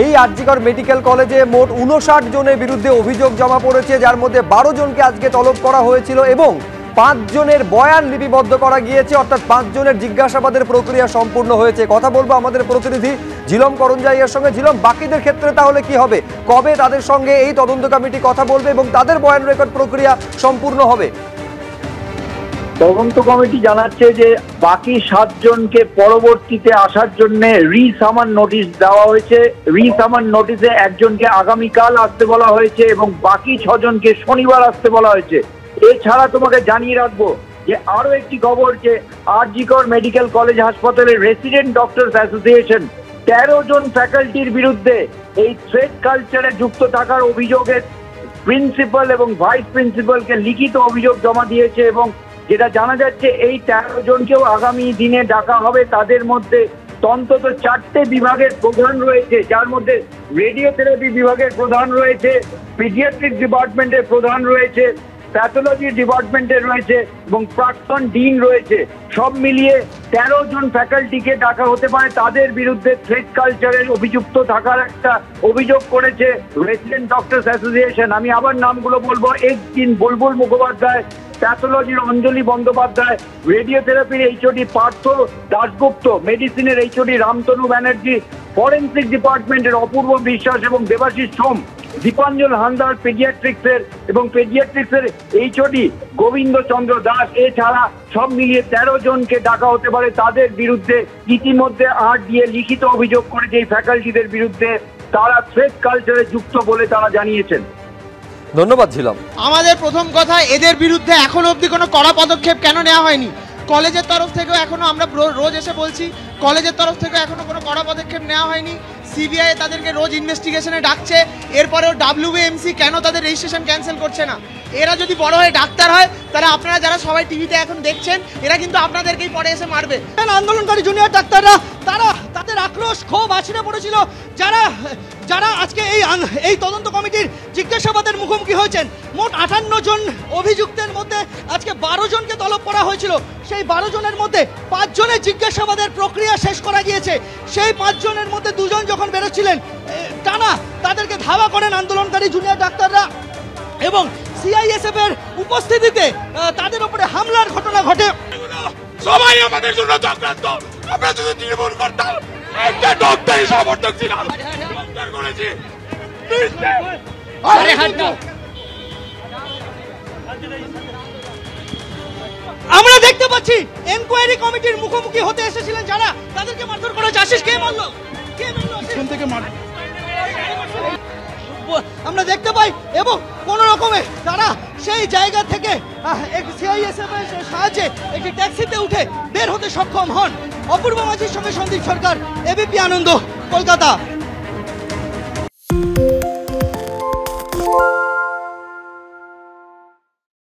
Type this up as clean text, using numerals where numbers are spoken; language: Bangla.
এই আরজিকর মেডিকেল কলেজে মোট 59 জনের বিরুদ্ধে অভিযোগ জমা পড়েছে, যার মধ্যে 12 জনকে আজকে তলব করা হয়েছিল এবং 5 জনের বয়ান লিপিবদ্ধ করা গিয়েছে, অর্থাৎ 5 জনের জিজ্ঞাসাবাদের প্রক্রিয়া সম্পূর্ণ হয়েছে। কথা বলবো আমাদের প্রতিনিধি ঝিলম করঞ্জাইয়ের সঙ্গে। ঝিলম, বাকিদের ক্ষেত্রে তাহলে কি হবে? কবে তাদের সঙ্গে এই তদন্ত কমিটি কথা বলবে এবং তাদের বয়ান রেকর্ড প্রক্রিয়া সম্পূর্ণ হবে? তদন্ত কমিটি জানাচ্ছে যে বাকি 7 জনকে পরবর্তীতে আসার জন্য রিসামান নোটিশ দেওয়া হয়েছে। রিসামান নোটিশে একজনকে আগামীকাল আসতে বলা হয়েছে এবং বাকি 6 জনকে শনিবার আসতে বলা হয়েছে। এছাড়া তোমাকে জানিয়ে রাখবো যে আরো একটি খবর, যে আরজিকর মেডিকেল কলেজ হাসপাতালের রেসিডেন্ট ডক্টরস অ্যাসোসিয়েশন 13 জন ফ্যাকাল্টির বিরুদ্ধে এই থ্রেড কালচারে যুক্ত থাকার অভিযোগে প্রিন্সিপাল এবং ভাইস প্রিন্সিপালকে লিখিত অভিযোগ জমা দিয়েছে এবং যেটা জানা যাচ্ছে এই 13 জনকেও আগামী দিনে ডাকা হবে। তাদের মধ্যে অন্তত 4টে বিভাগের প্রধান রয়েছে, যার মধ্যে রেডিওথেরাপি বিভাগের প্রধান রয়েছে, পিডিয়াট্রিক ডিপার্টমেন্টের প্রধান রয়েছে, প্যাথোলজি ডিপার্টমেন্টের রয়েছে এবং প্রাক্তন ডিন রয়েছে। সব মিলিয়ে 13 জন ফ্যাকাল্টিকে ডাকা হতে পারে। তাদের বিরুদ্ধে থ্রেড কালচারের অভিযুক্ত থাকার একটা অভিযোগ করেছে রেসিডেন্ট ডক্টরস অ্যাসোসিয়েশন। আমি আবার নামগুলো বলবো। একদিন বুলবুল মুখোপাধ্যায়, প্যাথোলজির অঞ্জলি বন্দ্যোপাধ্যায়, রেডিওথেরাপির এইচওডি পার্থ দাশগুপ্ত, মেডিসিনের এইচওডি রামতনু ব্যানার্জি, ফরেন্সিক ডিপার্টমেন্টের অপূর্ব বিশ্বাস এবং দেবাশিস সোম, দীপাঞ্জল হালদার পেডিয়াট্রিক্সের এবং পেডিয়াট্রিক্সের এইচওডি গোবিন্দ চন্দ্র দাস। এছাড়া সব মিলিয়ে 13 জনকে ডাকা হতে পারে। তাদের বিরুদ্ধে ইতিমধ্যে RDA লিখিত অভিযোগ করেছে এই ফ্যাকাল্টিদের বিরুদ্ধে। তারা থ্রেড কালচারে যুক্ত বলে তারা জানিয়েছেন। ধন্যবাদ ঝিলম। আমাদের প্রথম কথা, এদের বিরুদ্ধে এখনো অবধি কোনো কড়া পদক্ষেপ কেন নেওয়া হয়নি? কলেজের তরফ থেকেও এখনো আমরা রোজ এসে বলছি, কলেজের তরফ থেকে এখনো কোনো কড়া পদক্ষেপ নেওয়া হয়নি। CBI তাদেরকে রোজ ইনভেস্টিগেশনে ডাকছে, এরপরেও WMC কেন তাদের রেজিস্ট্রেশন ক্যান্সেল করছে না? এরা যদি বড় হয়ে ডাক্তার হয় তাহলে আপনারা যারা সবাই টিভিতে এখন দেখছেন, এরা কিন্তু আপনাদেরকেই পরে এসে মারবে। আন্দোলনকারী জুনিয়র ডাক্তাররা তাদের আক্রোশ ক্ষোভ আছড়ে পড়েছিল যারা আজকে এই তদন্ত কমিটির জিজ্ঞাসাবাদের মুখোমুখি হয়েছেন। মোট 58 জন অভিযুক্তের মধ্যে আজকে 12 জনকে তলব করা হয়েছিল। সেই 12 জনের মধ্যে 5 জনের জিজ্ঞাসাবাদের প্রক্রিয়া শেষ করা গিয়েছে। সেই 5 জনের মধ্যে 2 জন যখন বেরোচ্ছিলেন টানা তাদেরকে ধাওয়া করেন আন্দোলনকারী জুনিয়র ডাক্তাররা এবং CISF এর উপস্থিতিতে তাদের উপরে হামলার ঘটনা ঘটে। সবাই আমাদের জন্য চক্রান্ত। আমরা যদি তৃণমূল করতাম, একটা ডক্টর সমর্থক ছিলাম, ডক্টর করেছি। আমরা দেখতে পাচ্ছি এনকোয়ারি কমিটির মুখোমুখি হতে এসেছিলেন যারা, তাদেরকে মারধর করা হয়েছে। আশিস, কে মারলো? আমরা দেখতে পাই এবং কোন রকমে তারা সেই জায়গা থেকে CISF এর সাহায্যে একটি ট্যাক্সিতে উঠে বের হতে সক্ষম হন। অপূর্ব মাঝির সঙ্গে সন্দীপ সরকার, ABP আনন্দ, কলকাতা।